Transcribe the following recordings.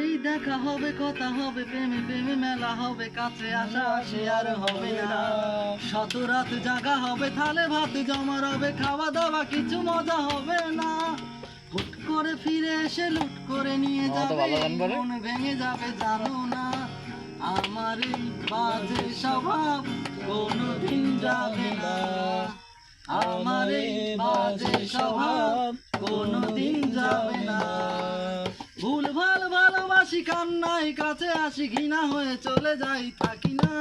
এই দেখা হবে, কথা হবে, প্রেমে প্রেমে মেলা হবে, কাছে আসা আসে আর হবে না। শত রাত জাগা হবে, থালে ভাত জমা রবে, খাওয়া দাওয়া কিছু মজা হবে না। হুট করে ফিরে এসে লুট করে নিয়ে যাবে, মন ভেঙে যাবে জানো না। আমার এই বাজে স্বভাব কোনোদিন যাবে না, আমার এই বাজে স্বভাব কোনোদিন যাবে না। ভুল ভাল ভালোবাসি কান্নাই, কাছে আসি ঘৃণা হয়ে চলে যাই থাকি না।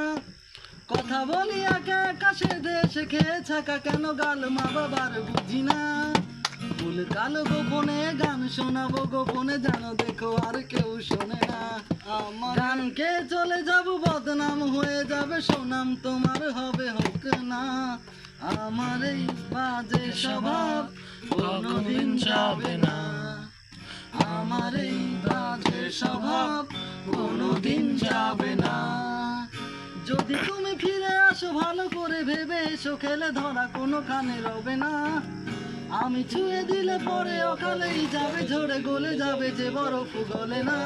কথা বলি একা একা সে দেশে খেয়ে থাকা, কেন গাল মা বাবার বুঝি না। ভুল কালো গোপনে গান শোনাবো গোপনে, জানো দেখো আর কেউ শোনে না। আমার গানকে চলে যাব বদনাম হয়ে যাবে, সুনাম তোমার হবে হোক না। আমার এই বাজে স্বভাব কোনোদিন যাবে না, আমার এই বাজে স্বভাব কোনোদিন যাবে না। যদি তুমি ফিরে আসো ভালো করে ভেবে এসো, খেলে ধরা কোনো কানে রবে না। আমি ছুঁয়ে দিলে পরে অকালেই যাবে, ঝরে গলে যাবে যে বরফ গলে না।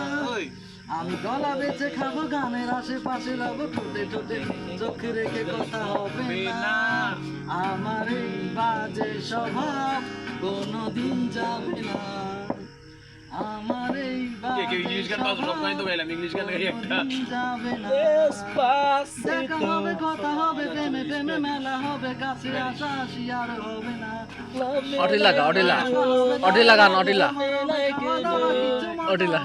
আমি গলা বেঁচে খাবো, গানের আশেপাশে রব, ঠোঁটে ঠোঁটে চোখ রেখে কথা হবে না। আমার এই বাজে স্বভাব কোনোদিন যাবে না, আমার এই বাজে স্বভাব কোনোদিন যাবে না। দেখা হবে, কথা হবে, প্রেমে প্রেমে মেলা হবে, কাছে আসা আসি আর হবে না। অটিলা গা অটিলা অটিলা গান অটিলা অটিলা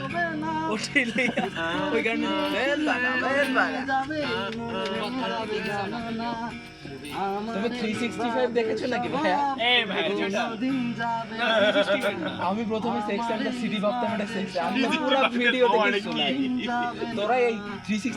ওই গানে তুমি 365 দেখেছো নাকি ভাইয়া? আমি প্রথমে সেক্স এন্ড সিটি ভাবতাম এটা সেক্স, আমি পুরো ভিডিও দেখেছি। তোরা এই 360